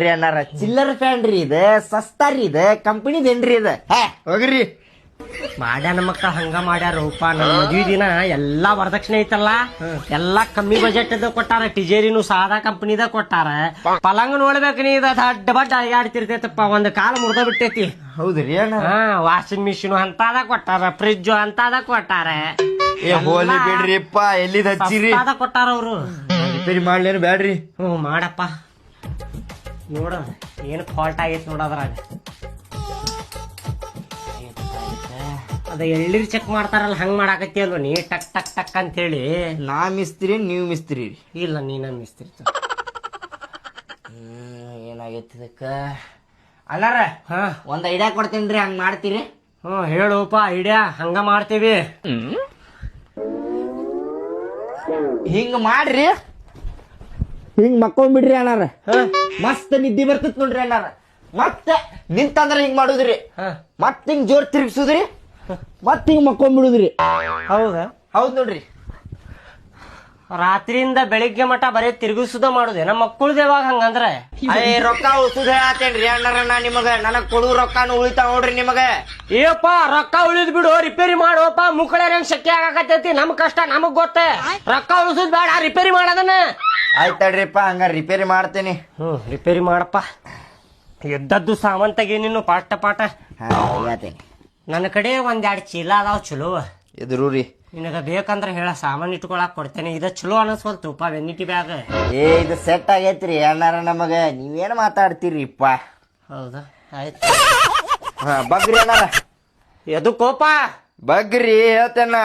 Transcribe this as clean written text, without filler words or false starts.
ಅಣ್ಣಾರ ಚಿಲ್ಲರ್ ಫ್ಯಾನ್ ರೀ ಇದು ಸಸ್ತಾ ರೀ ಇದು ಕಂಪನಿದೇನ್ರಿ ಇದು ಹೋಗ್ರಿ ಮಾಡ್ಯಾನ ಮಕ್ಕಳ ಹಂಗ ಮಾಡ್ಯಾರ ರೂಪ ನನ್ ಮದ್ವಿ ದಿನ ಎಲ್ಲಾ ವರದಕ್ಷಿಣೆ ಐತಲ್ಲ ಎಲ್ಲಾ ಕಮ್ಮಿ ಬಜೆಟ್ ಕೊಟ್ಟಾರ ಟಿಜೇರಿನು ಸಾದಾ ಕಂಪನಿದ ಕೊಟ್ಟಾರ ಪಲಂಗ ನೋಡ್ಬೇಕ ನೀ ಇದ ದಡ್ಡ ಬಡ್ಡ ಅಡ್ಯಾಡ್ತಿರ್ತೈತಪ್ಪ ಒಂದ್ ಕಾಲ ಮುರ್ದ ಬಿಟ್ಟೈತಿ ಹೌದ್ರಿ ಅಣ್ಣ ವಾಷಿಂಗ್ ಮಿಷಿನ್ ಅಂತದ ಕೊಟ್ಟಾರ ಫ್ರಿಜ್ ಅಂತದ ಕೊಟ್ಟಾರ ಹೋಲಿ ಬಿಡ್ರಿಪ್ಪ ಎಲ್ಲಿದ್ ಹಚ್ಚಿರಿ ಕೊಟ್ಟಾರ ಅವ್ರು ರಿಪೇರಿ ಮಾಡ್ಲೇನು ಬ್ಯಾಡ್ರಿ ಮಾಡಪ್ಪ ನೋಡ ಏನ್ ಫಾಲ್ಟ್ ಆಗೈತಿ ನೋಡದ್ರಾಗ ಅದ ಎಳ್ಳಿರ್ ಚೆಕ್ ಮಾಡ್ತಾರಲ್ಲ ಹಂಗ್ ಮಾಡಾಕತ್ತಿ ಅಲ್ವ ನೀ ಟಕ್ ಟಕ್ ಟಕ್ ಅಂತ ಹೇಳಿ ನಾ ಮಿಸ್ತ್ರಿ ನೀವ್ ಮಿಸ್ತ್ರಿ ಇಲ್ಲ ನೀನ ಮಿಸ್ತ್ರಿ ಏನಾಗೈತಿ ಇದಕ್ಕ ಅಲ್ಲಾರ ಒಂದ್ ಐಡಿಯಾ ಕೊಡ್ತೇನ್ರಿ ಹಂಗ್ ಮಾಡ್ತೀರಿ ಹೇಳುಪ್ಪ ಐಡಿಯಾ ಹಂಗ ಮಾಡ್ತೀವಿ ಹಿಂಗ್ ಮಾಡ್ರಿ ಹಿಂಗ್ ಮಕ್ಕೊಂಡ್ಬಿಡ್ರಿ ಅಣ್ಣಾರ ಮಸ್ತ್ ನಿದ್ದೆ ಬರ್ತೈತ್ ನೋಡ್ರಿ ಅಣ್ಣಾರ ಮತ್ತೆ ನಿಂತಂದ್ರ ಹಿಂಗ್ ಮಾಡುದ್ರಿ ಮತ್ ಹಿಂಗ್ ಜೋರ್ ತಿರ್ಗಿಸುದ್ರಿ ಮತ್ ಹಿಂಗ್ ಮಕ್ಕೊಂಡ್ಬಿಡುದ್ರಿ ಹೌದಾ ಹೌದ್ ನೋಡ್ರಿ ರಾತ್ರಿಯಿಂದ ಬೆಳಿಗ್ಗೆ ಮಠ ಬರೀ ತಿರುಗಿಸುದ ಮಾಡುದೆ ನಮ್ಮ ಮಕ್ಕಳದ ಯಾವಾಗ ಹಂಗಂದ್ರ ರೊಕ್ಕ ಉಳಿಸುದ ಹೇಳತ್ತೇನ್ರಿ ಅಣ್ಣಾರ ನಾ ನಿಮಗ ನನಗ್ ಕೊಡು ರೊಕ್ಕನು ಉಳಿತಾವ ನೋಡ್ರಿ ನಿಮಗ ಏಪ್ಪ ರೊಕ್ಕ ಉಳಿದ್ ಬಿಡು ರಿಪೇರಿ ಮಾಡುವಪ್ಪ ಮುಕ್ಕಳೇರ ಶಕ್ತಿ ಆಗಾಕತ್ತೈತಿ ನಮ್ ಕಷ್ಟ ನಮಗ್ ಗೊತ್ತ ರೊಕ್ಕ ಉಳಿಸುದ್ ಬೇಡ ರಿಪೇರಿ ಮಾಡದನ್ನ ಆಯ್ತಡ್ರಿಪ್ಪ ಹಂಗ ರಿಪೇರಿ ಮಾಡ್ತೇನಿ ರಿಪೇರಿ ಮಾಡಪ್ಪ ಎದ್ದದ್ದು ಸಾಮಾನ್ ತೆಗಿ ನೀನು ಪಾಠ ಪಾಠ ಹೇಳ್ತೇನಿ ನನ್ನ ಕಡೆ ಒಂದೆರಡು ಚೀಲ ಅದಾವ ಚಲೋ ಎದುರು ರೀ ನಿನಗ ಬೇಕಂದ್ರ ಹೇಳ ಸಾಮಾನ್ ಇಟ್ಕೊಳಕ್ ಕೊಡ್ತೇನೆ ಇದ ಚಲೋ ಅನಸ್ವಲ್ತುಪ್ಪ ವೆನ್ನಿಟಿ ಬ್ಯಾಗ್ ಇದು ಸೆಟ್ ಆಗೈತ್ರಿ ಅಣ್ಣಾರ ನಮಗ ನೀವೇನ್ ಮಾತಾಡ್ತೀರಿಪ್ಪ ಹೌದಾ ಆಯ್ತು ಬಗ್ರಿ ಅಣ್ಣಾರ ಎದು ಕೋಪ ಬಗ್ರಿ ಹೇಳ್ತೇನ